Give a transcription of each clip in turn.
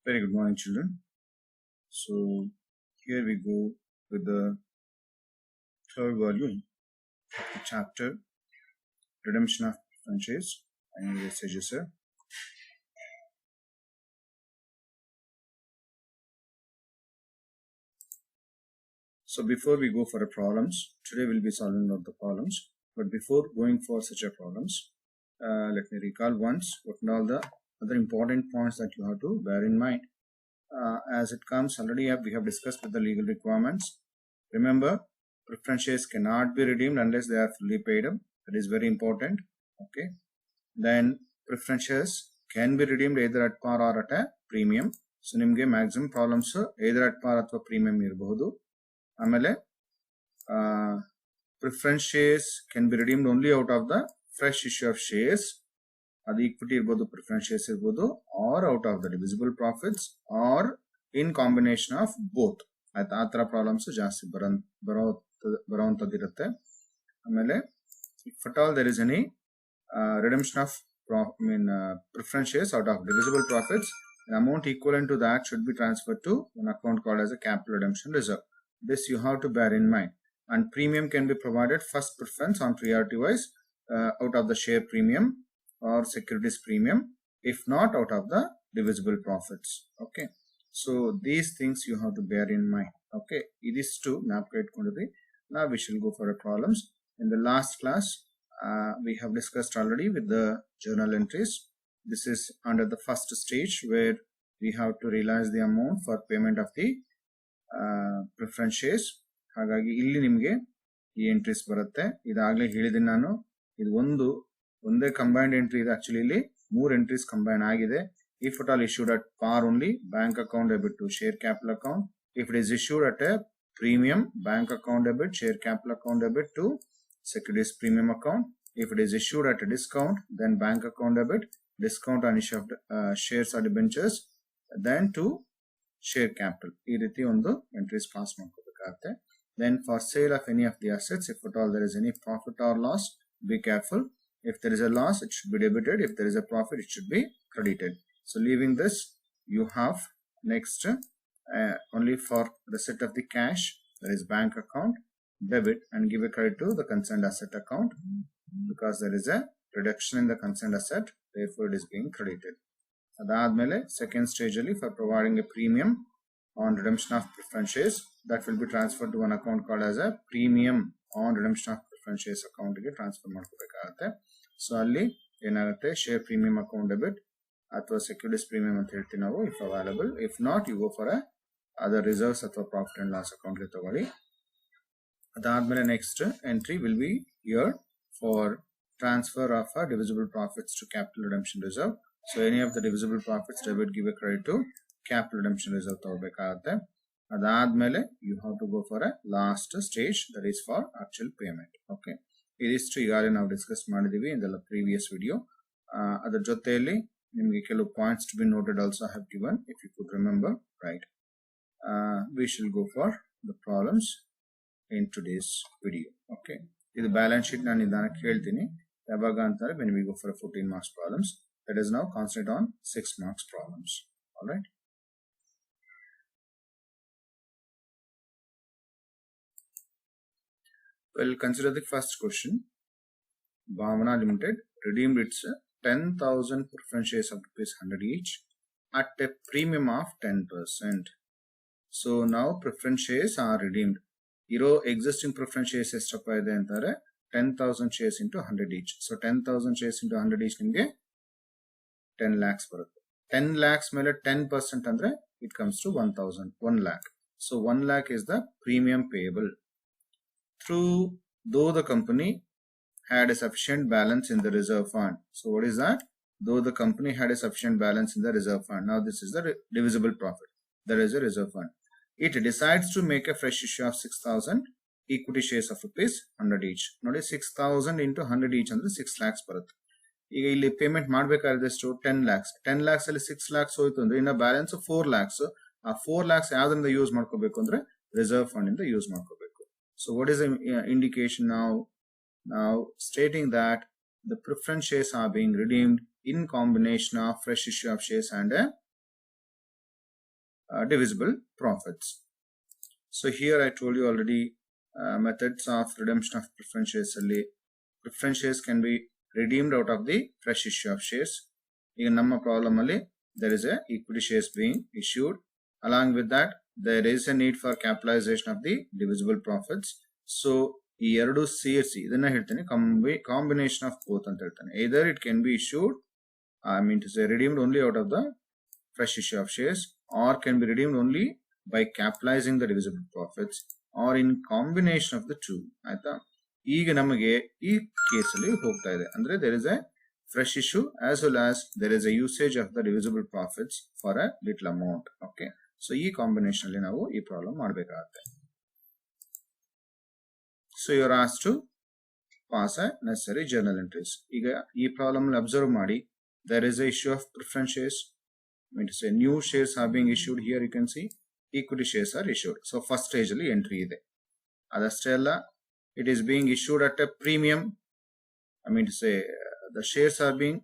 Very good morning, children. So here we go with the third volume of the chapter Redemption of Franchise. And the sir. So before we go for the problems, today we'll be solving out the problems. But before going for such a problems, let me recall once what are all the other important points that you have to bear in mind. As it comes, already we have discussed with the legal requirements. Remember, preference shares cannot be redeemed unless they are fully paid up. That is very important. Okay. Then preference shares can be redeemed either at par or at a premium. So nimge maximum problems either at par or premium irbohudu. Amele preference shares can be redeemed only out of the fresh issue of shares. Adi equity irbohudu, preference shares irbohudu, or out of the divisible profits, or in combination of both. Atra problems ಜಾಸ್ತಿ ಬರುವಂತದ್ದಿರುತ್ತೆ. ಆಮೇಲೆ if at all there is any redemption of preference shares out of divisible profits, an amount equivalent to that should be transferred to an account called as a capital redemption reserve. This you have to bear in mind. And premium can be provided first preference on priority wise out of the share premium or securities premium, if not out of the divisible profits. Okay, so these things you have to bear in mind. Okay, it is to napkite. Now we shall go for the problems. In the last class we have discussed already with the journal entries. This is under the first stage where we have to realize the amount for payment of the preference shares. ಹಾಗಾಗಿ ಇಲ್ಲಿ ನಿಮಗೆ ಈ entries ಬರುತ್ತೆ. ಇದಾಗಲೇ ಹೇಳಿದ್ದೀನಿ ನಾನು, ಇದು ಒಂದೇ combined entry ಇದೆ. ಆಕ್ಚುಲಿ ಇಲ್ಲಿ 3 ಎಂಟ್ರೀಸ್ ಕಂಬೈನ್ ಆಗಿದೆ. If at all issued at par only, bank account debit to share capital account. If it is issued at a premium, bank account debit, share capital account debit to securities premium account. If it is issued at a discount, then bank account debit, discount on issue of shares or debentures, then to share capital. ಈ ರೀತಿ ಒಂದು entries pass ಮಾಡ್ಕೋಬೇಕಾಗುತ್ತೆ. Then for sale of any of the assets, if at all there is any profit or loss, be careful. If there is a loss, it should be debited. If there is a profit, it should be credited. So leaving this, you have next only for receipt of the cash, there is bank account, debit, and give a credit to the concerned asset account because there is a reduction in the concerned asset, therefore it is being credited. Adadmele second stage ali for providing a premium on redemption of preference shares, that will be transferred to one account called as a premium on redemption of preference shares account ಗೆ transfer ಮಾಡ್ಕೋಬೇಕಾಗುತ್ತೆ. So ಅಲ್ಲಿ ಏನಾಗುತ್ತೆ, share premium account debit ಅಥವಾ securities premium ಅಂತ ಹೇಳ್ತೀವಿ ನಾವು, if available. If not, you go for other reserves ಅಥವಾ profit and loss ಅಕೌಂಟ್ಗೆ ತಗೊಳ್ಳಿ. ಅದಾದ್ಮೇಲೆ next entry will be here for transfer of divisible profits to capital redemption reserve. So any of the divisible profits, debit, give a credit to capital redemption reserve ತಗೋಬೇಕಾಗುತ್ತೆ. ಅದಾದ್ಮೇಲೆ you have to go for a last stage, that is for actual payment. Okay, ಇದಿಷ್ಟು ಈಗಾಗಲೇ ನಾವು discuss ಮಾಡಿದೀವಿ in the previous video. ಅದರ ಜೊತೆಯಲ್ಲಿ ನಿಮಗೆ ಕೆಲವು points to be noted also have given, if you could remember, right. We shall go for the problems in today's video. Okay, ಇದು balance sheet ನಾನು ನಿಧಾನಕ್ಕೆ ಹೇಳ್ತೀನಿ ಯಾವಾಗ ಅಂತಾರೆ when we go for a 14 marks problems. That is now concentrate on 6 marks problems. All right. Well, consider the first question. Bhavana Limited redeemed its 10,000 preference shares of ₹100 each at a premium of 10%. So now preference shares are redeemed. Iro existing preference shares ಎಷ್ಟಪ್ಪ ಇದೆ ಅಂತಾರೆ 10,000 shares into 100 each. So 10,000 shares into 100 each ನಿಮಗೆ 10 lakhs ಬರುತ್ತೆ. 10 lakhs ಮೇಲೆ 10% ಅಂದ್ರೆ it comes to 1 lakh. So 1 lakh is the premium payable. Though the company had a sufficient balance in the reserve fund. So what is that? Though the company had a sufficient balance in the reserve fund. Now this is the divisible profit. There is a reserve fund. It decides to make a fresh issue of 6,000 equity shares of ₹100 each. ನೋಡಿ 6,000 into 100 each ಅಂದ್ರೆ 6 lakhs ಬರುತ್ತೆ. ಈಗ ಇಲ್ಲಿ payment ಮಾಡಬೇಕಾದ್ರೆ ಎಷ್ಟು 10 lakhs. 10 lakhs ಅಲ್ಲಿ 6 lakhs ಹೋಯ್ತು ಅಂದ್ರೆ ಇನ್ನ ಬ್ಯಾಲೆನ್ಸ್ 4 lakhs. ಆ 4 lakhs ಯಾವ್ದ್ರಿಂದ ಯೂಸ್ ಮಾಡ್ಕೋಬೇಕು ಅಂದ್ರೆ ರಿಸರ್ವ್ ಫಂಡ್ ಇಂದ ಯೂಸ್ ಮಾಡ್ಕೋಬೇಕು. So what is the indication now? Now stating that the preference shares are being redeemed in combination of fresh issue of shares and a divisible profits. So here I told you already methods of redemption of preference shares. Preference shares can be redeemed out of the fresh issue of shares. In ನಮ್ಮ problem ಅಲ್ಲಿ there is a equity shares being issued. Along with that, there is a need for capitalization of the divisible profits. So ಈ ಎರಡು ಸೇರಿಸಿ ಇದನ್ನ ಹೇಳ್ತೇನೆ combination of both ಅಂತ ಹೇಳ್ತಾನೆ. Either it can be issued, to say redeemed only out of the fresh issue of shares, or can be redeemed only by capitalizing the divisible profits, or in combination of the two. ಆಯ್ತಾ? ಈಗ ನಮಗೆ ಈ ಕೇಸಲ್ಲಿ ಹೋಗ್ತಾ ಇದೆ ಅಂದ್ರೆ there is a fresh issue as well as there is a usage of the divisible profits for a little amount. Okay, so ಈ combination ಅಲ್ಲಿ ನಾವು ಈ ಪ್ರಾಬ್ಲಮ್ ಮಾಡಬೇಕಾಗುತ್ತೆ. So you are asked to pass a necessary journal entries. ಈಗ ಈ problem ಅಲ್ಲಿ observe ಮಾಡಿ, there is a issue of preference shares. To say new shares are being issued. Here you can see equity shares are issued. So first stage ಅಲ್ಲಿ entry ಇದೆ. ಅದಷ್ಟೇ ಅಲ್ಲ, it is being issued at a premium. To say the shares are being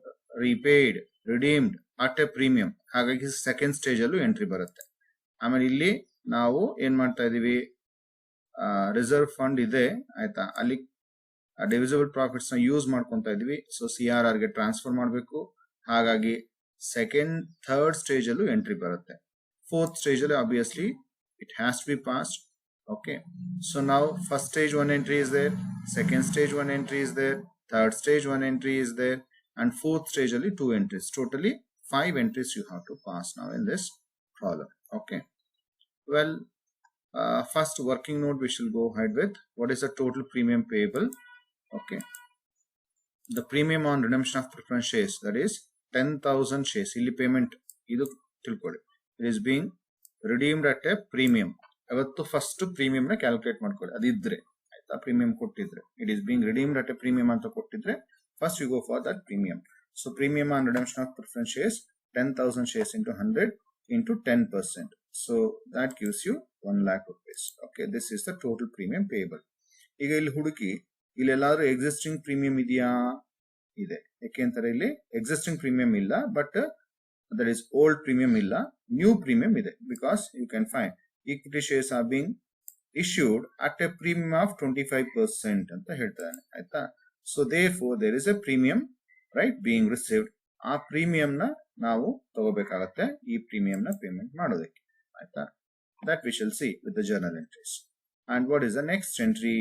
repaid, redeemed at a premium. ಹಾಗಾಗಿ second stage ಅಲ್ಲೂ entry ಬರುತ್ತೆ. ಆಮೇಲೆ ಇಲ್ಲಿ ನಾವು ಏನ್ ಮಾಡ್ತಾ ಇದೀವಿ, ರಿಸರ್ವ್ ಫಂಡ್ ಇದೆ ಆಯ್ತಾ, ಅಲ್ಲಿ ಡಿವಿಸಿಬಲ್ ಪ್ರಾಫಿಟ್ಸ್ ನ ಯೂಸ್ ಮಾಡ್ಕೊಂತಾ ಇದೀವಿ. ಸೊ CRR ಗೆ ಟ್ರಾನ್ಸ್ಫರ್ ಮಾಡಬೇಕು. ಹಾಗಾಗಿ ಥರ್ಡ್ ಸ್ಟೇಜ್ ಅಲ್ಲೂ ಎಂಟ್ರಿ ಬರುತ್ತೆ. ಫೋರ್ತ್ ಸ್ಟೇಜ್ ಅಲ್ಲಿ obviously it has to be passed. Okay, so ನಾವು first stage one entry is there, second stage one entry is there, third stage one entry is there, and fourth stage ಅಲ್ಲಿ 2 entries. Totally 5 entries you have to pass now in this problem. Okay, well, first working note we shall go ahead with. What is the total premium payable? Okay, the premium on redemption of preference shares, that is 10,000 shares. ಇಲ್ಲಿ payment ಇದು ತಿಳ್ಕೊಳ್ಳಿ, it is being redeemed at a premium. ಅವತ್ತು first premium ನ calculate ಮಾಡ್ಕೊಳ್ಳಿ. ಅದಿದ್ರೆ ಆಯ್ತಾ, premium ಕೊಟ್ಟಿದ್ರೆ, it is being redeemed at a premium ಅಂತ ಕೊಟ್ಟಿದ್ರೆ first you go for that premium. So premium on redemption of preference shares, 10,000 shares into 100 into 10%. So that gives you 1 lakh rupees. Okay, this is the total premium payable. ಈಗ ಇಲ್ಲಿ ಹುಡುಕಿ, ಇಲ್ಲಿ ಎಲ್ಲಾದ್ರೂ existing premium ಇದೆಯಾ? ಇದೆ. ಯಾಕೆಂತಾರೆ ಇಲ್ಲಿ existing premium ಇಲ್ಲ, but that is old premium ಇಲ್ಲ, ನ್ಯೂ ಪ್ರೀಮಿಯಂ ಇದೆ. Because you can find equity shares are being issued at a premium of 25% ಅಂತ ಹೇಳ್ತಾನೆ ಆಯ್ತಾ. So therefore there is a premium, right, being received. ಆ premium ನ ನಾವು ತಗೋಬೇಕಾಗತ್ತೆ ಈ ಪ್ರೀಮಿಯಂ ನ ಪೇಮೆಂಟ್ ಮಾಡೋದಕ್ಕೆ ಆಯ್ತಾ. that we shall see with the journal entries. And what is the next entry?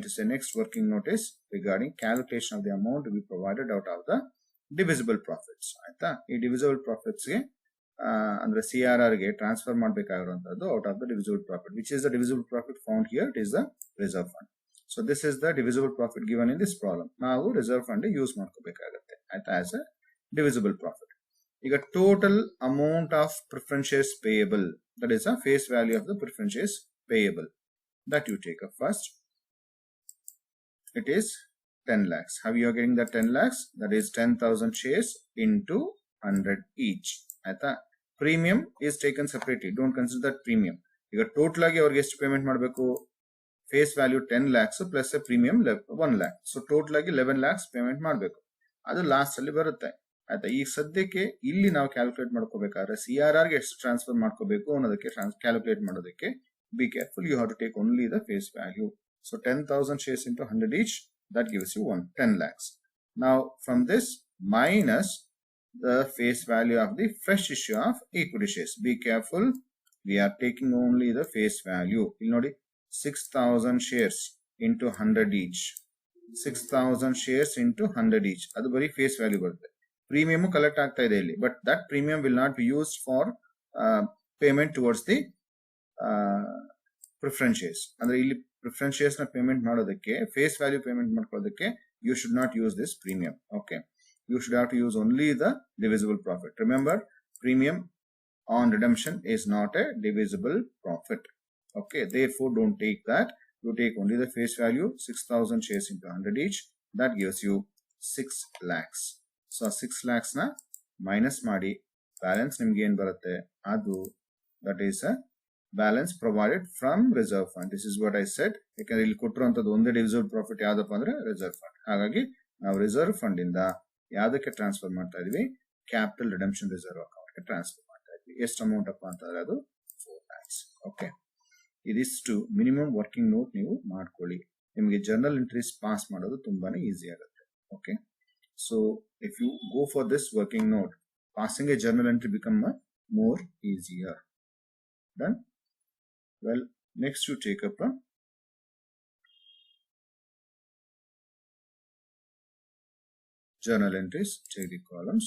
To say next working notice regarding calculation of the amount to be provided out of the divisible profits ಆಯ್ತಾ. ಈ divisible profits ಗೆ ಅಂದ್ರೆ CRR ಗೆ transfer ಮಾಡಬೇಕಾಗಿರುವಂತದ್ದು out of the divisible profit. Which is the divisible profit found here? It is the reserve fund. So this is the divisible profit given in this problem. ನಾವು reserve fund use ಮಾಡ್ಕೋಬೇಕಾಗುತ್ತೆ ಆಯ್ತಾ as a divisible profit. ಈಗ total amount of preference shares payable, that is the face value of the preference shares payable, that you take up first. It is 10 lakhs. How you are getting the 10 lakhs? That is 10,000 shares into 100 each. ಆಯ್ತಾ. Premium is taken separately. Don't consider that premium. ಈಗ total ಆಗಿ ಅವ್ರಿಗೆ ಎಷ್ಟು payment ಮಾಡಬೇಕು? Face value 10 lakhs plus premium 1 lakh. So total ಆಗಿ 11 lakhs payment ಮಾಡಬೇಕು. ಅದು last ಅಲ್ಲಿ ಬರುತ್ತೆ ಆಯ್ತಾ. ಈಗ ಸದ್ಯಕ್ಕೆ ಇಲ್ಲಿ ನಾವು ಕ್ಯಾಲ್ಕುಲೇಟ್ ಮಾಡ್ಕೋಬೇಕಾದ್ರೆ CRR ಗೆ ಎಷ್ಟು ಟ್ರಾನ್ಸ್ಫರ್ ಮಾಡ್ಕೋಬೇಕು ಅನ್ನೋದಕ್ಕೆ ಕ್ಯಾಲ್ಕುಲೇಟ್ ಮಾಡೋದಕ್ಕೆ be careful. You have to take only the face value. So 10,000 shares into 100 each, that gives you 10 lakhs. Now from this minus the face value of the fresh issue of equity shares. Be careful. We are taking only the face value. You know, 6,000 shares into 100 each. 6,000 shares into 100 each. Adu bari face value barutte. Premium collect aagta ide illi, but that premium will not be used for payment towards the preference shares. Andre illi preference shares na payment ಮಾಡೋದಕ್ಕೆ, face value payment ಮಾಡ್ಕೊಳ್ಳೋದಕ್ಕೆ you should not use this premium. Okay, you should have to use only the divisible profit. Remember, premium on redemption is not a divisible profit. Okay, therefore don't take that. You take only the face value, 6,000 shares into 100 each. That gives you 6 lakhs. So 6 lakhs na minus ಮಾಡಿ balance ನಿಮಗೆ ಏನು ಬರುತ್ತೆ ಅದು, that is a balance provided from reserve fund. This is what I said. ಯಾಕಂದ್ರೆ ಇಲ್ಲಿ ಕೊಟ್ಟಿರುವಂತದ್ದು ಒಂದೇ divisible profit ಯಾವ್ದಪ್ಪ ಅಂದ್ರೆ reserve fund. ಹಾಗಾಗಿ ನಾವು reserve fund ಇಂದ ಯಾವ್ದಕ್ಕೆ ಟ್ರಾನ್ಸ್ಫರ್ ಮಾಡ್ತಾ ಇದೀವಿ? ಕ್ಯಾಪಿಟಲ್ ರಿಡೆಂಪ್ಷನ್ ರಿಸರ್ವ್ ಅಕೌಂಟ್ ಗೆ ಟ್ರಾನ್ಸ್ಫರ್ ಮಾಡ್ತಾ ಇದ್ವಿ. ಎಷ್ಟು ಅಮೌಂಟ್ ಅಪ್ಪ ಅಂತಂದ್ರೆ ಅದು ಓಕೆ, ಇದಿಷ್ಟು ಮಿನಿಮಮ್ ವರ್ಕಿಂಗ್ ನೋಟ್ ನೀವು ಮಾಡ್ಕೊಳ್ಳಿ. ನಿಮಗೆ ಜರ್ನಲ್ ಎಂಟ್ರೀಸ್ ಪಾಸ್ ಮಾಡೋದು ತುಂಬಾನೇ ಈಸಿ ಆಗುತ್ತೆ. Okay, so if you go for this working note, passing a journal entry become more easier. Done. Well, next you take up journal entries, take the columns.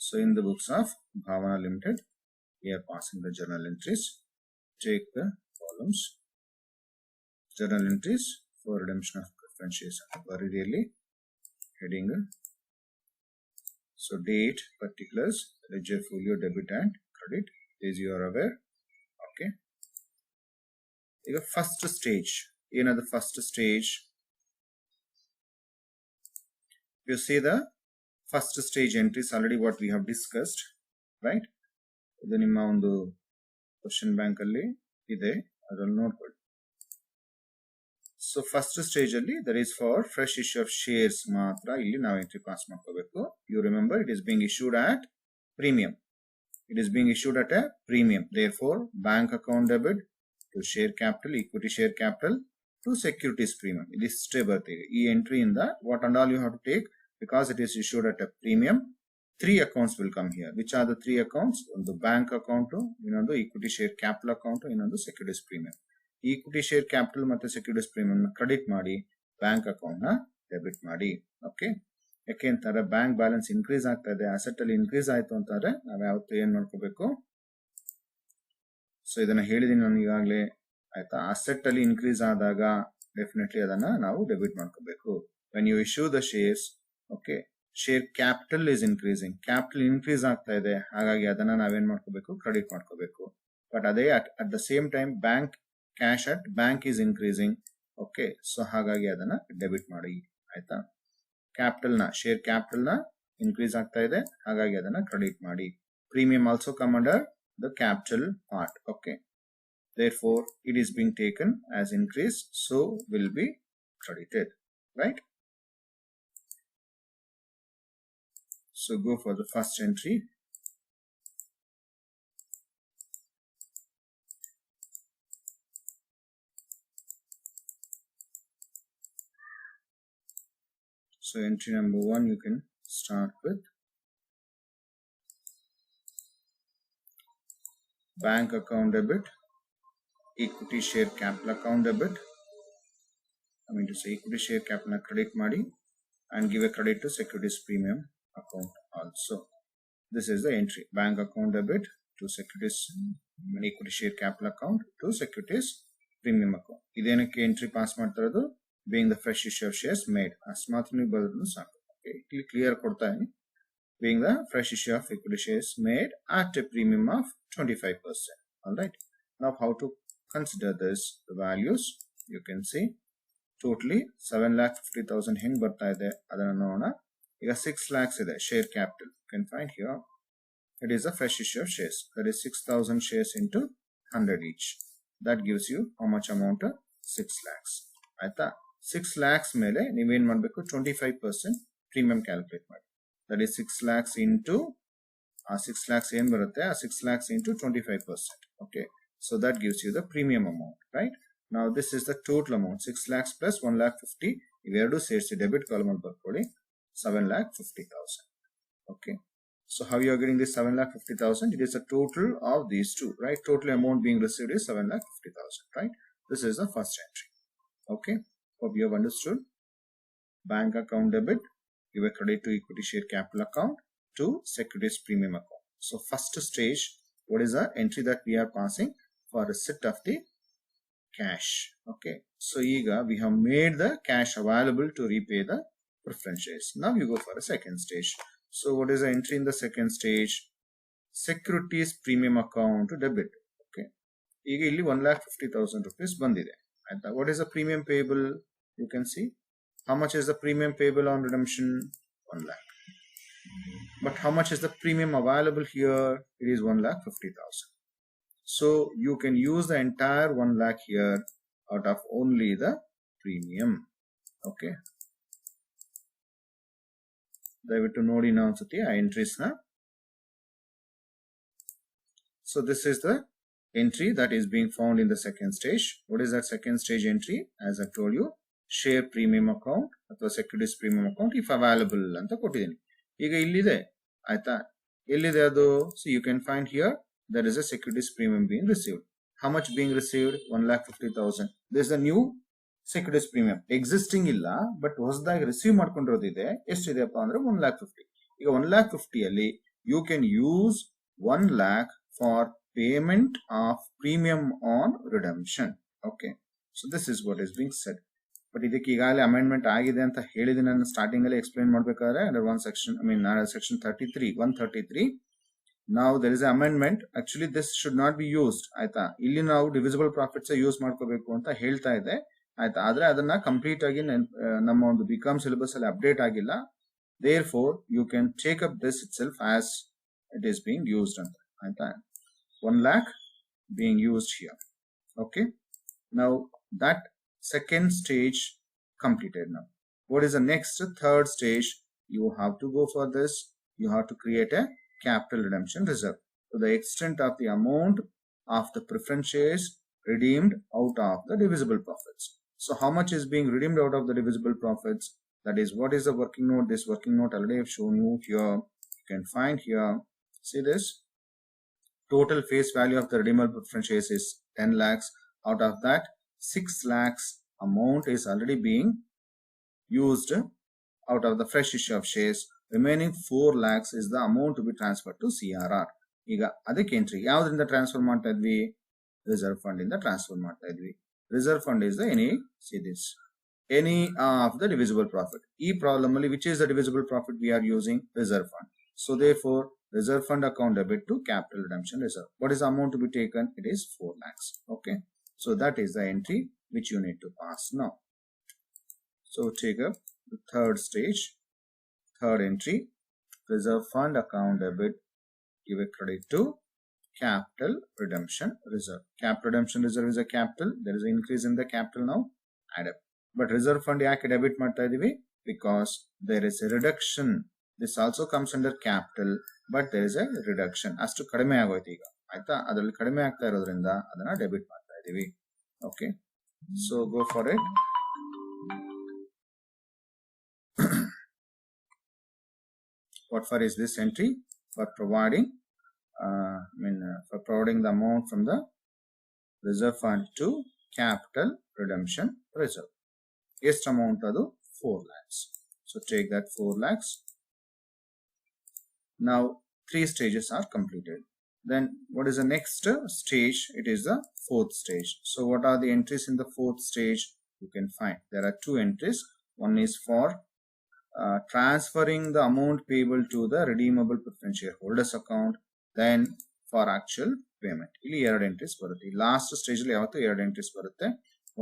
So in the books of Bhavana Limited, we are passing the journal entries. Take the columns, journal entries for redemption of preference shares. Very rarely heading. So date, particulars, ledger, folio, debit and credit, as you are aware. Okay. The first stage. In the first stage, you see the first stage entries already what we have discussed, right? Idu nimma ondu question bank alli ide, adannu nodkolli. So first stage alli that is for fresh issue of shares matra illi ನಾವು entry pass ಮಾಡ್ಕೋಬೇಕು. You remember it is being issued at premium. It is being issued at a premium. Therefore, bank account debit to share capital, equity share capital to securities premium. It is stable. E entry in the what and all you have to take, because it is issued at a premium. 3 accounts will come here. Which are the 3 accounts? On the bank account, the equity share capital account, the securities premium. Equity share capital ಮತ್ತು securities premium credit ಮಾಡಿ bank account ನ debit ಮಾಡಿ. Okay. ಯಾಕೆ ಅಂತಾರೆ, bank balance increase ಆಗ್ತಾ ಇದೆ, asset ಅಲ್ಲಿ increase ಆಯ್ತು ಅಂತಾರೆ, ನಾವ್ ಯಾವತ್ತು ಏನ್ ಮಾಡ್ಕೋಬೇಕು? ಸೊ ಇದನ್ನ ಹೇಳಿದೀನಿ ನಾನು ಈಗಾಗಲೇ, ಆಯ್ತಾ? ಅಸೆಟ್ ಅಲ್ಲಿ ಇನ್ಕ್ರೀಸ್ ಆದಾಗ ಡೆಫಿನೆಟ್ಲಿ ಅದನ್ನ ನಾವು ಡೆಬಿಟ್ ಮಾಡ್ಕೋಬೇಕು. When you issue the shares, okay, share capital is increasing, capital increase ಆಗ್ತಾ ಇದೆ, ಹಾಗಾಗಿ ಅದನ್ನ ನಾವೇನ್ ಮಾಡ್ಕೋಬೇಕು? ಕ್ರೆಡಿಟ್ ಮಾಡ್ಕೋಬೇಕು. ಬಟ್ ಅದೇ at the same time bank cash at bank is increasing, okay, so ಹಾಗಾಗಿ ಅದನ್ನ ಡೆಬಿಟ್ ಮಾಡಿ, ಆಯ್ತಾ? ಕ್ಯಾಪಿಟಲ್ ನ, ಶೇರ್ ಕ್ಯಾಪಿಟಲ್ ನ ಇನ್ಕ್ರೀಸ್ ಆಗ್ತಾ ಇದೆ, ಹಾಗಾಗಿ ಅದನ್ನ ಕ್ರೆಡಿಟ್ ಮಾಡಿ. Premium also come under the capital part. Okay, therefore it is being taken as increase, so will be credited, right? So go for the first entry. So entry number 1 you can start with bank account debit, equity share capital account debit. I mean to say equity share capital credit madi and give a credit to securities premium account also. This is the entry, bank account debit to securities equity share capital account to securities premium account. Idenಕ್ಕೆ entry pass ಮಾಡ್ತಿರೋದು being the fresh issue of shares made. ಅಸ್ಮಾತ್ ನೀವು ಬರೆದ್ರು ಸಾಕು. Okay, ಇಲ್ಲಿ clear ಕೊಡ್ತಾ ಇದೀನಿ. Being the fresh issue of equity shares made at a premium of 25%. All right. Now how to consider this? The values you can see. Totally 7,50,000 ಹೆಂಗ್ ಬರ್ತಾ ಇದೆ ಅದನ್ನ ನೋಡೋಣ. ಈಗ 6 lakhs ಇದೆ share capital. You can find here. It is a fresh issue of shares. That is 6,000 shares into 100 each. That gives you how much amount? 6 lakhs. ಆಯ್ತಾ? 6 lakhs ಮೇಲೆ ನೀವೇನ್ ಮಾಡಬೇಕು? 25% ಪ್ರೀಮಿಯಂ ಕ್ಯಾಲ್ಕುಲೇಟ್ ಮಾಡಿ. That is 6 lakhs into 6 lakhs ಏನ್ ಬರುತ್ತೆ? 6 lakhs into 25%. Okay, so that gives you the premium amount, right? Now this is the total amount, 6 lakhs plus 1,50,000. ಇವೆರಡು ಸೇರಿಸಿ debit column ಅಲ್ಲಿ ಬರ್ಕೊಳ್ಳಿ, 7,50,000. Okay, so how you are getting this 7,50,000? It is the total of these two, right? Total amount being received is 7,50,000, right? This is the first entry. Okay, hope you have understood. Bank account debit, give a credit to equity share capital account to securities premium account. So first stage, what is the entry that we are passing for receipt of the cash? Okay, so eaga we have made the cash available to repay the preference shares. Now you go for a second stage. So what is the entry in the second stage? Securities premium account to debit. Okay, eaga illi 1,50,000 rupees bandide. What is the premium payable? You can see how much is the premium payable on redemption? 1 lakh. But how much is the premium available here? It is 1,50,000. So you can use the entire 1 lakh here out of only the premium. Okay. ದಯವಿಟ್ಟು ನೋಡಿ ನಾವು ಒಂದ್ಸತಿ ಆ entries ನ. So this is the entry that is being found in the second stage. What is that second stage entry? As I told you, share premium account ಅಥವಾ securities premium account if available ಅಂತ ಕೊಟ್ಟಿದ್ದೀನಿ. ಈಗ ಇಲ್ಲಿದೆ ಆಯ್ತಾ, ಎಲ್ಲಿದೆ ಅದು? So you can find here there is a securities premium being received. How much being received? 1,50,000. This is the new securities premium. Existing ಇಲ್ಲ, but ಹೊಸದಾಗಿ ರಿಸೀವ್ ಮಾಡ್ಕೊಂಡಿರೋದಿದೆ. ಎಷ್ಟಿದೆಪ್ಪ ಅಂದ್ರೆ 1,50,000. ಈಗ 1,50,000 ಅಲ್ಲಿ you can use 1 lakh for payment of premium on redemption. Okay, so this is what is being said. But ಇದಕ್ಕೆ ಈಗಾಗಲೇ amendment ಆಗಿದೆ ಅಂತ ಹೇಳಿದೆ ನಾನು ಸ್ಟಾರ್ಟಿಂಗ್ ಅಲ್ಲಿ ಎಕ್ಸ್ಪ್ಲೈನ್ ಮಾಡಬೇಕಾದ್ರೆ under one section section 133 now there is an amendment. Actually this should not be used ಆಯ್ತಾ. ಇಲ್ಲಿ ನಾವು ಡಿವಿಸಿಬಲ್ ಪ್ರಾಫಿಟ್ಸ್ ಯೂಸ್ ಮಾಡ್ಕೋಬೇಕು ಅಂತ ಹೇಳ್ತಾ ಇದೆ ಆಯ್ತಾ. ಆದ್ರೆ ಅದನ್ನ ಕಂಪ್ಲೀಟ್ ಆಗಿ ನಮ್ಮ ಒಂದು ಬಿಕಾಮ್ ಸಿಲೆಬಸ್ ಅಲ್ಲಿ ಅಪ್ಡೇಟ್ ಆಗಿಲ್ಲ. therefore you can take up this itself as it is being used ಅಂತ ಆಯ್ತಾ. 1 lakh being used here. Okay, now that second stage completed. Now what is the next third stage? You have to go for this. You have to create a capital redemption reserve to the extent of the amount of the preference shares redeemed out of the divisible profits. So how much is being redeemed out of the divisible profits? That is, what is the working note? This working note already I have shown you here. You can find here. See this. Total face value of the redeemable preference shares is 10 lakhs. Out of that, 6 lakhs amount is already being used out of the fresh issue of shares. Remaining 4 lakhs is the amount to be transferred to CRR. ಈಗ ಅದಕ್ಕೆ entry ಯಾವ್ದ್ರಿಂದ transfer ಮಾಡ್ತಾ ಇದ್ವಿ? Reserve fund ಇಂದ transfer ಮಾಡ್ತಾ ಇದ್ವಿ. Reserve fund is the any of the divisible profit. ಈ problem ಅಲ್ಲಿ which is the divisible profit we are using? Reserve fund. So therefore reserve fund account debit to capital redemption reserve. What is the amount to be taken? It is 4 lakhs. Okay, so that is the entry which you need to pass now. So take up the third stage, third entry, reserve fund account debit, give a credit to capital redemption reserve. Capital redemption reserve is a capital. There is an increase in the capital now. Add up. But reserve fund ಯಾಕೆ debit ಮಾಡ್ತಾ ಇದೀವಿ? Because there is a reduction. This also comes under capital, but there is a reduction. ಅಷ್ಟು ಕಡಿಮೆ ಆಗೋಯ್ತು ಈಗ ಆಯ್ತಾ. ಅದರಲ್ಲಿ ಕಡಿಮೆ ಆಗ್ತಾ ಇರೋದ್ರಿಂದ ಅದನ್ನ ಡೆಬಿಟ್ ಮಾಡ್ತಾ ಇದೀವಿ. Okay, so go for it. What for is this entry? For providing for providing the amount from the reserve fund to capital redemption reserve. Yes, amount adu 4 lakhs. So take that 4 lakhs. Now 3 stages are completed. Then what is the next stage? It is the fourth stage. So what are the entries in the fourth stage? You can find there are 2 entries. One is for transferring the amount payable to the redeemable preference shareholders account. Then for actual payment. ಇಲ್ಲಿ 2 entries ಬರುತ್ತೆ. Last stage ಅಲ್ಲಿ ಯಾವತ್ತೂ 2 entries ಬರುತ್ತೆ.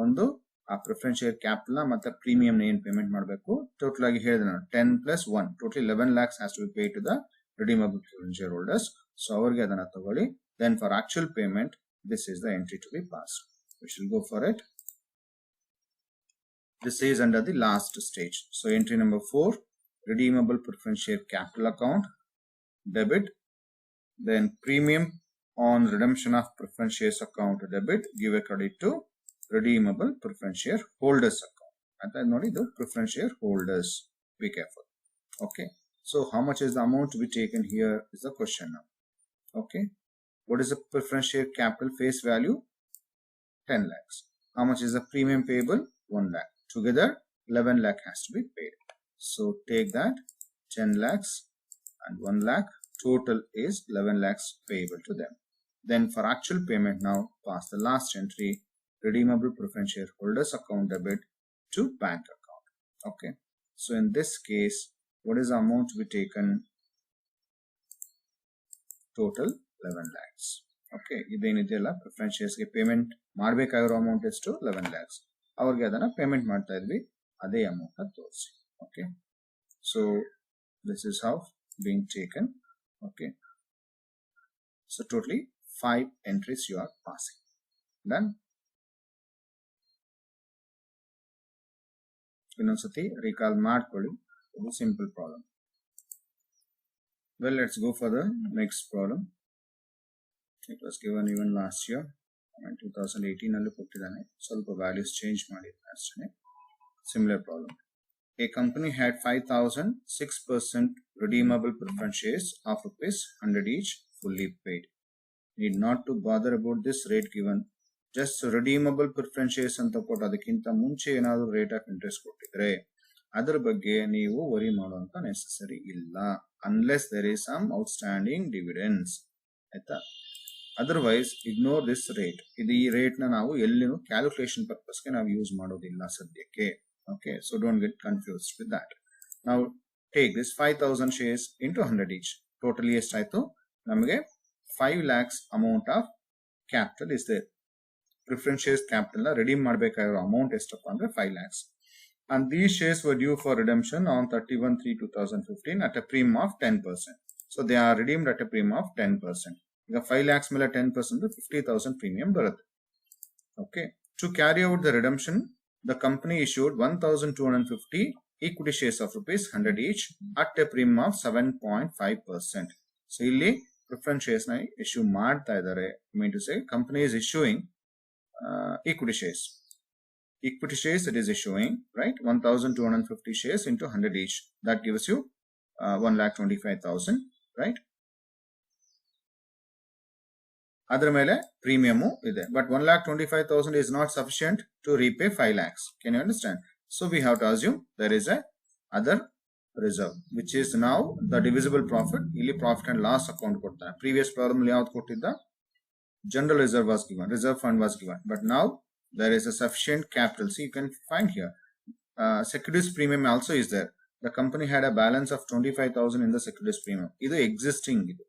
ಒಂದು ಆ preference share capital ಮತ್ತೆ premium ಏನ್ payment ಮಾಡಬೇಕು ಟೋಟಲ್ ಆಗಿ ಹೇಳಿದೆ ನಾನು 10 + 1 totally 11 lakhs has to be paid to the redeemable preference shareholders. So ಅವರಿಗೆ ಅದನ್ನ ತಗೊಳ್ಳಿ. Then for actual payment, this is the entry to be passed. We shall go for it. This is under the last stage. So entry number 4, redeemable preference share capital account debit. Then premium on redemption of preference shares account debit, give a credit to redeemable preference share holders account. And then ನೋಡಿ ಇದು preference share holders. Be careful. Okay, so how much is the amount to be taken here is the question now. Okay, what is the preference share capital face value? 10 lakhs. How much is the premium payable? 1 lakh. Together 11 lakh has to be paid. So take that 10 lakhs and 1 lakh. Total is 11 lakhs payable to them. Then for actual payment now, pass the last entry, redeemable preference shareholders account debit to bank account. Okay, so in this case, what is the amount to be taken? Total 11 lakhs. Okay, ಇದೇನಿದೆಯಲ್ಲ preference ಶೇರ್ಸ್ಗೆ payment ಮಾಡಬೇಕಾಗಿರೋ amount ಎಷ್ಟು? 11 lakhs. ಅವ್ರಿಗೆ ಅದನ್ನ payment ಮಾಡ್ತಾ ಇದ್ವಿ, ಅದೇ amount ತೋರಿಸಿ. Okay, so this is how being taken. Okay, so totally 5 entries you are passing. Done. ಇನ್ನೊಂದ್ಸತಿ ರೀಕಾಲ್ ಮಾಡ್ಕೊಳ್ಳಿ, ಇದು simple problem. Well, let's go for the next problem. It was given even last year. 2018 alli kottidane. ಸ್ವಲ್ಪ values change ಮಾಡಿದ್ದೆ ಅಷ್ಟೇ. Similar problem. A company had 5,006% redeemable preference shares of rupees 100 each, fully paid. Need not to bother about this rate given. Just redeemable preference shares ಅಂತ ಕೊಟ್ಟು ಅದಕ್ಕಿಂತ ಮುಂಚೆ ಏನಾದರೂ rate of interest ಕೊಟ್ಟಿದ್ರೆ ಅದರ ಬಗ್ಗೆ ನೀವು ವರಿ ಮಾಡುವಂತ ನೆಸೆಸರಿ ಇಲ್ಲ, unless there is some outstanding dividends. ಆಯ್ತಾ? Otherwise ignore this rate. ಇದು ಈ ರೇಟ್ ನ ನಾವು ಎಲ್ಲಿನೂ ಕ್ಯಾಲ್ಕುಲೇಷನ್ ಪರ್ಪಸ್ಗೆ ನಾವು ಯೂಸ್ ಮಾಡೋದಿಲ್ಲ ಸದ್ಯಕ್ಕೆ. Okay, so don't get confused with that. Now take this 5,000 shares into 100 each. Totally estaito namage 5 lakhs amount of capital is there. Preference shares capital na redeem madbekagiro amount estappa andre 5 lakhs. And these shares were due for redemption on 31/3/2015 at a premium of 10%. So they are redeemed at a premium of 10%. Iga 5 lakhs mele 10% 50,000 premium barutte. Okay, to carry out the redemption, the company issued 1,250 equity shares of rupees 100 each at a premium of 7.5%. So, illi preference shares na issue ಮಾಡ್ತಾ ಇದ್ದಾರೆ. I mean to say, company is issuing equity shares. Equity shares it is issuing, right? 1,250 shares into 100 each. That gives you 1,25,000, right? ಅದರ ಮೇಲೆ premium ಇದೆ. But 1,25,000 is not sufficient to repay 5 lakhs. Can you understand? So we have to assume there is a other reserve, which is now the divisible profit. ಇಲ್ಲಿ profit and loss account ಕೊಡ್ತಾನೆ. Previous problem ಅಲ್ಲಿ ಯಾವ್ದು ಕೊಟ್ಟಿದ್ದ? General reserve was given, reserve fund was given. But now there is a sufficient capital. So you can find here. Securities premium also is there. The company had a balance of 25,000 in the securities premium. ಇದು existing ಇದು.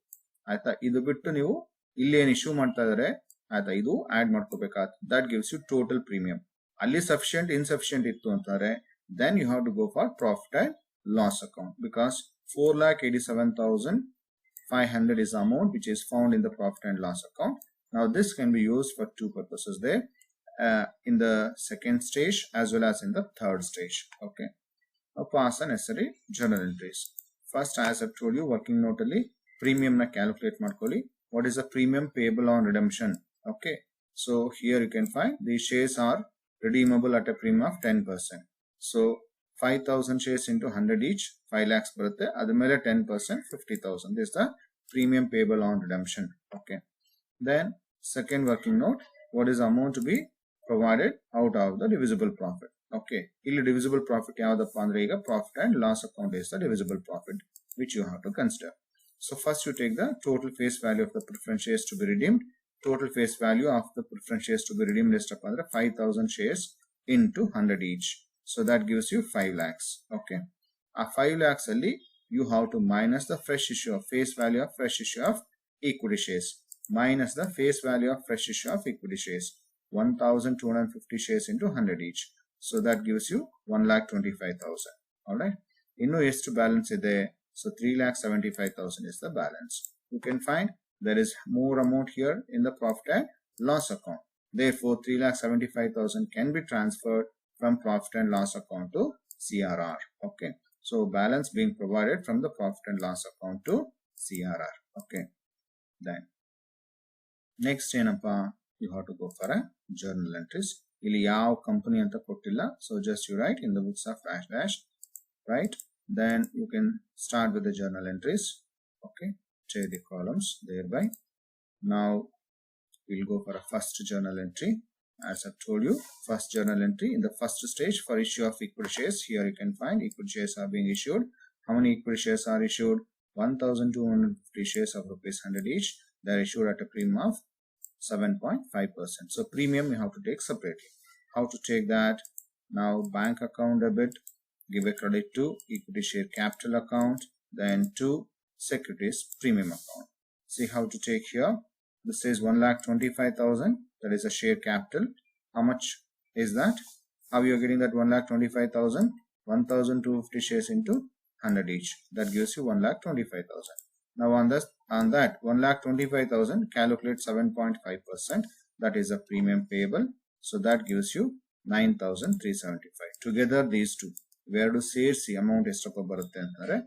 ಆಯ್ತಾ? ಇದು ಬಿಟ್ಟು ನೀವು ಇಲ್ಲಿ ಏನು issue ಮಾಡ್ತಾ ಇದಾರೆ ಆಯ್ತಾ, ಇದು ಆಡ್ ಮಾಡ್ಕೋಬೇಕಾಗುತ್ತೆ. That gives you total premium. ಅಲ್ಲಿ ಸಫಿಶಿಯಂಟ್ ಇನ್ಸಫಿಶಿಯಂಟ್ ಇತ್ತು ಅಂತಾರೆ, then you have to go for profit and loss account, because 4,87,500 is the amount which is found in the profit and loss account. Now this can be used for two purposes there, in the second stage as well as in the third stage. Okay, now pass the necessary journal entries. First, as I told you, working note ಅಲ್ಲಿ premium na calculate ಮಾಡ್ಕೊಳ್ಳಿ. What is the premium payable on redemption? Okay, so here you can find these shares are redeemable at a premium of 10%. So 5,000 shares into 100 each, 5 lakhs barutte. Adar mele 10%, 50,000. This is the premium payable on redemption. Okay, then second working note, what is the amount to be provided out of the divisible profit? Okay, illi divisible profit yavadappa andre iga profit and loss account is the divisible profit which you have to consider. So first you take the total face value of the preference shares to be redeemed. Total face value of the preference shares to be redeemed is 5,000 shares into 100 each. So that gives you 5 lakhs. Okay, a 5 lakhs alli you have to minus the fresh issue of face value of fresh issue of equity shares, minus the face value of fresh issue of equity shares. 1,250 shares into 100 each. So that gives you 1,25,000. All right, innu ಎಷ್ಟು balance ಇದೆ? So 3,75,000 is the balance. You can find there is more amount here in the profit and loss account. Therefore, 3,75,000 can be transferred from profit and loss account to CRR. Okay, so balance being provided from the profit and loss account to CRR. Okay, then next ಏನಪ್ಪ, you have to go for a journal entries. ಇಲ್ಲಿ ಯಾವ company ಅಂತ ಕೊಟ್ಟಿಲ್ಲ, so just you write in the books of -- right. Then you can start with the journal entries. Okay, check the columns thereby. Now we'll go for a first journal entry. As I told you, first journal entry in the first stage for issue of equity shares. Here you can find equity shares are being issued. How many equity shares are issued? 1,250 shares of rupees 100 each. They are issued at a premium of 7.5%. So premium you have to take separately. How to take that? Now bank account debit, give a credit to equity share capital account, then to securities premium account. See how to take here. This is 1,25,000. That is a share capital. How much is that? How you are getting that 1,25,000? 1,250 shares into 100 each. That gives you 1,25,000. Now on that 1,25,000, calculate 7.5%. That is a premium payable. So that gives you 9,375. Together these two, where to ಸೇರಿಸಿ amount ಎಷ್ಟಪ್ಪ ಬರುತ್ತೆ ಅಂತಂದ್ರೆ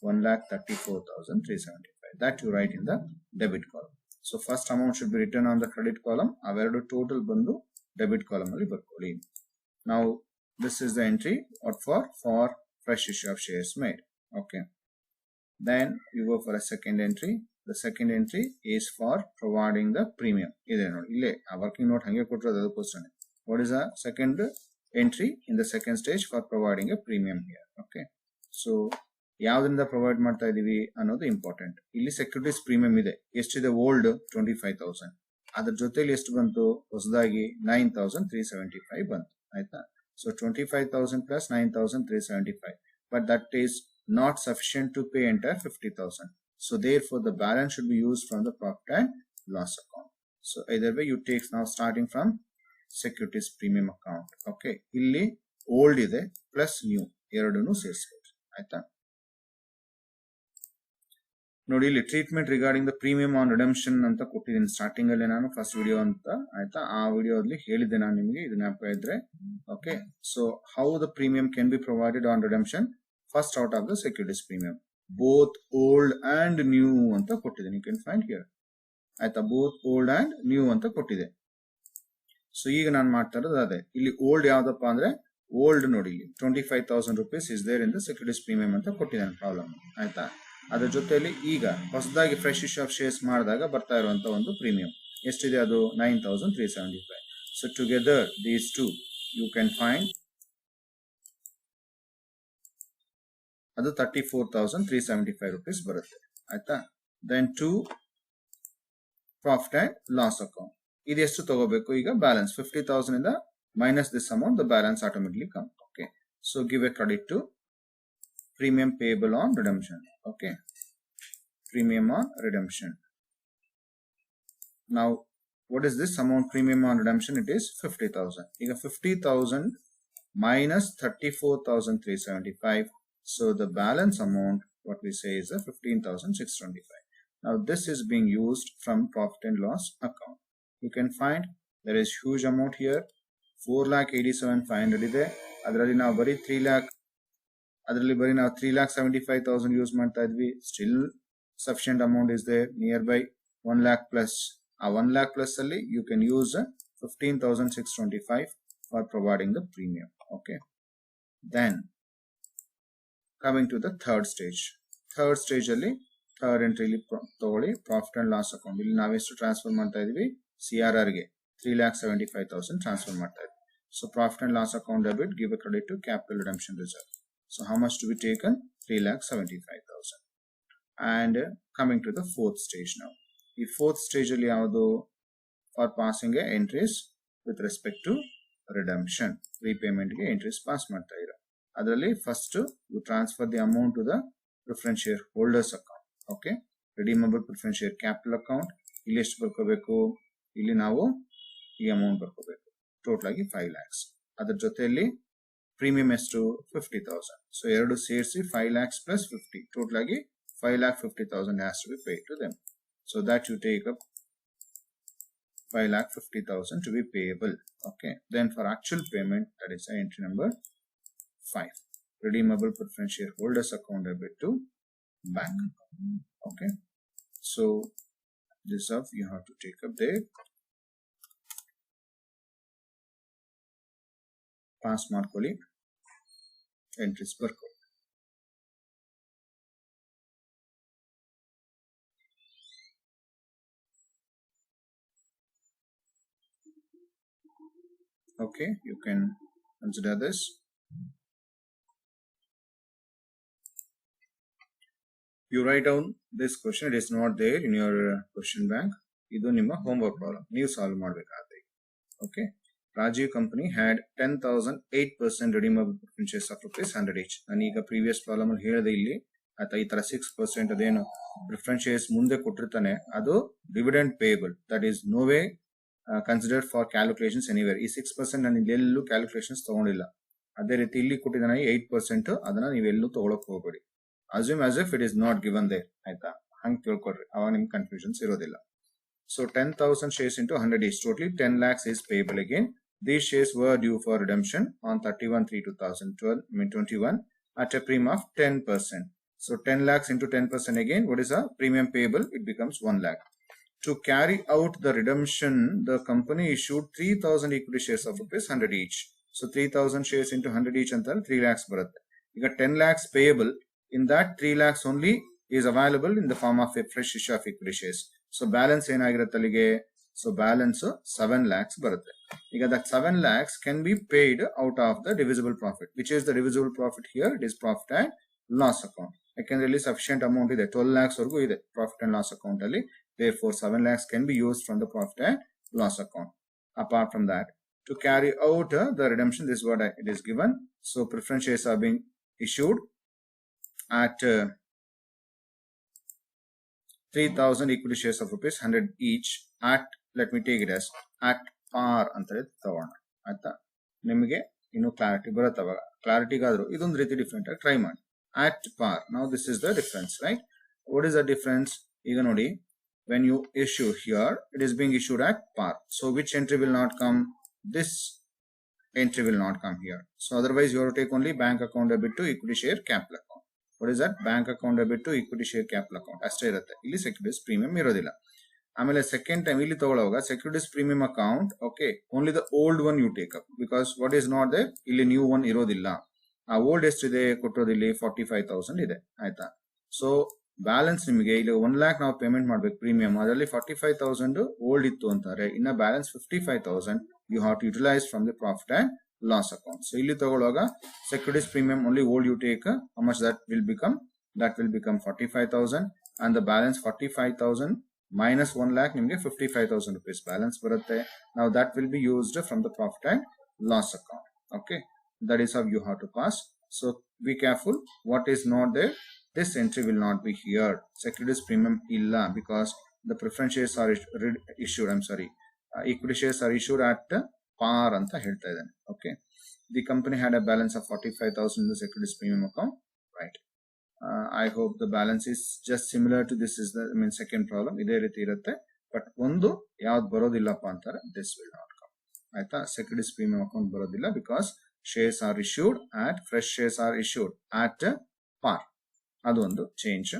1,34,375. That you write in the debit column. So first amount should be written on the credit column. Average total bandu debit column alli barkoli. Now this is the entry for fresh issue of shares made. Okay. Then you go for a second entry. The second entry is for providing the premium. Working note hange kottiro adukosane. What is the second entry in the second stage for providing a premium here? Okay. So ಯಾವ್ದರಿಂದ provide ಮಾಡ್ತಾ ಇದೀವಿ ಅನ್ನೋದು important. ಇಲ್ಲಿ securities premium ಇದೆ. ಎಷ್ಟಿದೆ? Old 25,000. ಅದ್ರ ಜೊತೆಲಿ ಎಷ್ಟು ಬಂತು? ಹೊಸದಾಗಿ 9,375 ಬಂತು. ಆಯ್ತಾ? So 25,000 plus 9,375. But that is not sufficient to pay entire 50,000. So therefore the balance should be used from the profit and loss account. So either way you take now starting from securities premium account. Okay. ಇಲ್ಲಿ old ಇದೆ plus new ಎರಡನ್ನು ಸೇರಿಸಬಹುದು. ಆಯ್ತಾ? ನೋಡಿ ಇಲ್ಲಿ treatment regarding the premium on redemption ಅಂತ ಕೊಟ್ಟಿದ್ದೀನಿ starting ಅಲ್ಲಿ ನಾನು ಫಸ್ಟ್ ವಿಡಿಯೋ ಅಂತ. ಆಯ್ತಾ? ಆ ವಿಡಿಯೋದಲ್ಲಿ ಹೇಳಿದ್ದೆ ನಾನು ನಿಮಗೆ, ಇದು ಜ್ಞಾಪಕ ಇದ್ರೆ. Okay. So how the premium can be provided on redemption first out of the securities premium. Both old and new ಅಂತ ಕೊಟ್ಟಿದ್ದೀನಿ. You can find here. ಆಯ್ತಾ? ಬೋತ್ ಓಲ್ಡ್ ಅಂಡ್ ನ್ಯೂ ಅಂತ ಕೊಟ್ಟಿದೆ. ಸೊ ಈಗ ನಾನು ಮಾಡ್ತಾ ಇರೋದು ಅದೇ. ಇಲ್ಲಿ ಓಲ್ಡ್ ಯಾವ್ದಪ್ಪ ಅಂದ್ರೆ ಓಲ್ಡ್ ನೋಡಿ, ಇಲ್ಲಿ 25,000 rupees is there in the securities premium ಅಂತ ಕೊಟ್ಟಿದ್ದಾನೆ ಪ್ರಾಬ್ಲಮ್. ಆಯ್ತಾ? ಅದ್ರ ಜೊತೆಯಲ್ಲಿ ಈಗ ಹೊಸದಾಗಿ ಫ್ರೆಶ್ ಇಶ್ಯೂ ಆಫ್ ಶೇರ್ಸ್ ಮಾಡಿದಾಗ ಬರ್ತಾ ಇರುವಂತ ಒಂದು ಪ್ರೀಮಿಯಂ ಎಷ್ಟಿದೆ? ಅದು 9,375. So together these two you can find ಅದು 34,375 rupees ಬರುತ್ತೆ. ಆಯ್ತಾ? Then to profit and loss account ಇದು ಎಷ್ಟು ತಗೋಬೇಕು? ಈಗ ಬ್ಯಾಲೆನ್ಸ್ 50,000 ಇಂದ minus this amount, the balance automatically come. Okay. So give a credit to premium payable on redemption. Okay. Premium on redemption. Now what is this amount premium on redemption? It is 50,000. ಈಗ 50,000 minus 34,375. So the balance amount what we say is 15,625. Now this is being used from profit and loss account. You can find there is huge amount here. 4,87,500 ಇದೆ. ಅದರಲ್ಲಿ ನಾವು ಬರೀ 3,75,000 use ಮಾಡ್ತಾ ಇದ್ವಿ. Still sufficient amount is there near by 1 lakh plus. ಆ 1 lakh plus ಅಲ್ಲಿ you can use 15,625 for providing the premium. Okay. Then coming to the third stage. Third stage ಅಲ್ಲಿ third ಎಂಟ್ರಿಲಿ ತಗೊಳ್ಳಿ ಪ್ರಾಫಿಟ್ ಅಂಡ್ ಲಾಸ್ ಅಕೌಂಟ್. ಇಲ್ಲಿ ನಾವೆಷ್ಟು transfer ಮಾಡ್ತಾ ಇದೀವಿ? CRR ಗೆ 3,75,000 ಟ್ರಾನ್ಸ್ಫರ್ ಮಾಡ್ತಾ ಇದ್ವಿ. So profit and loss account debit, give a credit to capital redemption reserve. So how much to be taken? 3,75,000. And coming to the fourth stage now. The fourth stage alli yavadu for passing a entries with respect to redemption. Repayment ge entries pass ಮಾಡ್ತಾ ಇರ. ಅದರಲ್ಲಿ first you transfer the amount to the preference share holders account. Okay. Redeemable preference share capital account. ಇಲ್ಲಿ ಎಷ್ಟು ಬರ್ಕೋಬೇಕು? ಇಲ್ಲಿ ನಾವು ಈ amount ಬರ್ಕೋಬೇಕು. Total ಆಗಿ 5 lakhs. ಅದರ ಜೊತೆಯಲ್ಲಿ ಪ್ರೀಮಿಯಂ ಎಷ್ಟು? 50,000. ಸೊ ಎರಡು ಸೇರಿಸಿ 5 lakhs plus 50. ಟೋಟಲ್ ಆಗಿ 5,50,000 has to be paid to them. So that you take up 5,50,000 to be payable. Okay. Then for actual payment, that is entry number 5. Redeemable preference share holders account debit to bank. Okay. So this up you have to take up there. Pass ಮಾಡ್ಕೊಳ್ಳಿ. Entries ಬರ್ಕೊಳ್ಳಿ. Okay, you can consider this. You write down this question. It is not there in your question bank. ಇದು ನಿಮ್ಮ homework problem. ನೀವು solve ಮಾಡಬೇಕಾದ್ರೆ. Okay. Rajiv company had 10,008% redeemable preference shares of ₹100 each. ನಾನು ಈಗ previous problem ಅಲ್ಲಿ ಹೇಳಿದೆ ಇಲ್ಲಿ ಅಥವಾ ಈ ತರ 6% ಅದೇನು preference shares ಮುಂದೆ ಕೊಟ್ಟಿರ್ತಾನೆ ಅದು dividend payable. That is no way considered for calculations anywhere. ಈ 6% ನಾನು ಎಲ್ಲೂ calculations ತಗೊಂಡಿಲ್ಲ. ಅದೇ ರೀತಿ ಇಲ್ಲಿ ಕೊಟ್ಟಿದ್ದಾನೆ 8% ಅದನ್ನ ನೀವೆಲ್ಲೂ ತಗೊಳಕ್ ಹೋಗಬೇಡಿ. Assume as if it is not given there. ಆಯ್ತಾ? ಹಂಗೆ ತಿಳ್ಕೊಡ್ರಿ. ಅವಾಗ ನಿಮ್ಗೆ ಕನ್ಫ್ಯೂಷನ್ಸ್ ಇರೋದಿಲ್ಲ. So 10,000 shares into 100 is totally 10 lakhs is payable again. These shares were due for redemption on 31/3/2021 at a premium of 10%. So 10 lakhs into 10% again, what is a premium payable? It becomes 1 lakh. to carry out the redemption, the company issued 3,000 equity shares of rupees 100 each. So 3,000 shares into 100 each and 3 lakhs barutte. You got 10 lakhs payable. In that 3 lakhs only is available in the form of a fresh issue of equity shares. So balance ಏನಾಗಿರುತ್ತೆ ಅಲ್ಲಿಗೆ? So balance 7 lakhs barutte. ಈಗ that 7 lakhs can be paid out of the divisible profit. Which is the divisible profit here? It is profit and loss account. ಯಾಕೆಂದ್ರೆ ಇಲ್ಲಿ sufficient amount ಇದೆ, 12 lakhs ವರೆಗೂ ಇದೆ profit and loss account ಅಲ್ಲಿ. Therefore 7 lakhs can be used from the profit and loss account. Apart from that, to carry out the redemption, this is what it is given. So preference shares are being issued at 3,000 equity shares of rupees 100 each at, let me take it as at par ಅಂತೇಳಿ ತಗೋಣ. ಆಯ್ತಾ? ನಿಮಗೆ ಇನ್ನು clarity ಬರುತ್ತೆ. ಅವಾಗ ಕ್ಲಾರಿಟಿಗಾದ್ರೂ ಇದೊಂದು ರೀತಿ different ಆಗಿ ಟ್ರೈ ಮಾಡಿ. at par. Now this is the difference, right? What is the difference? ಈಗ ನೋಡಿ, when you issue here, it is being issued at par. So which entry will not come? This entry will not come here. So otherwise you have to take only bank account debit to equity share capital account. What is that? Bank account debit to equity share capital account. ಅಷ್ಟೇ ಇರುತ್ತೆ. ಇಲ್ಲಿ securities premium ಇರೋದಿಲ್ಲ. ಆಮೇಲೆ second time ಇಲ್ಲಿ ತಗೊಳ್ಳುವಾಗ securities premium account, okay, only the old one you take up, because what is not there, ಇಲ್ಲಿ new one ಇರೋದಿಲ್ಲ. ಆ ಓಲ್ಡ್ ಎಷ್ಟಿದೆ ಕೊಟ್ಟಿರೋದು ಇಲ್ಲಿ 45,000 ಇದೆ. ಆಯ್ತಾ? ಸೊ ಬ್ಯಾಲೆನ್ಸ್ ನಿಮಗೆ ಇಲ್ಲಿ 1 lakh ನಾವು ಪೇಮೆಂಟ್ ಮಾಡ್ಬೇಕು ಪ್ರೀಮಿಯಂ, ಅದರಲ್ಲಿ 45,000 ಓಲ್ಡ್ ಇತ್ತು ಅಂತಾರೆ. ಇನ್ನ balance 55,000 you have to utilize from the profit and loss account. So ಇಲ್ಲಿ ತಗೊಳ್ಳುವಾಗ securities premium only old you take, how much that will become? That will become 45,000 and the balance 45,000 minus 1 lakh ನಿಮಗೆ 55,000 rupees balance ಬರುತ್ತೆ. Now that will be used from the profit and loss account. Okay, that is how you have to pass. So be careful, what is not there, this entry will not be here. Securities premium illa, because the preference shares are issued, I'm sorry, equity shares are issued at par anta ಹೇಳ್ತಾ ಇದ್ದಾನೆ. Okay, the company had a balance of 45,000 in the securities premium account, right? I hope the balance is just similar to this is the second problem. ಇದೇ ರೀತಿ ಇರುತ್ತೆ, but ಒಂದು ಯಾವ್ದು ಬರೋದಿಲ್ಲಪ್ಪ ಅಂತಾರೆ, this will not come. ಆಯ್ತಾ? securities premium account ಬರೋದಿಲ್ಲ, because shares are issued at, fresh shares are issued at par. ಅದು ಒಂದು ಚೇಂಜ್.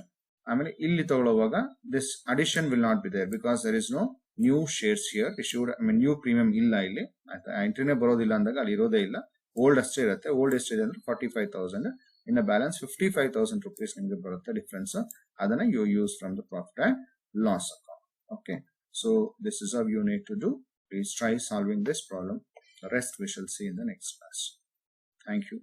ಆಮೇಲೆ ಇಲ್ಲಿ ತಗೊಳ್ಳುವಾಗ this addition will not be there, because there is no new shares here issued. new premium ಇಲ್ಲ ಇಲ್ಲಿ. ಆಯ್ತಾ? ಎಂಟ್ರಿನೇ ಬರೋದಿಲ್ಲ ಅಂದಾಗ ಅಲ್ಲಿ ಇರೋದೇ ಇಲ್ಲ, ಓಲ್ಡ್ ಅಷ್ಟೇ ಇರುತ್ತೆ. ಓಲ್ಡ್ ಎಷ್ಟಿದೆ ಅಂದ್ರೆ 45,000. in a balance 55,000 rupees ನಿಮಗೆ ಬರುತ್ತೆ ಡಿಫರೆನ್ಸ್. ಅದನ್ನ you use from the profit and loss account. Okay, so this is how you need to do. Please try solving this problem. The rest we shall see in the next class. Thank you.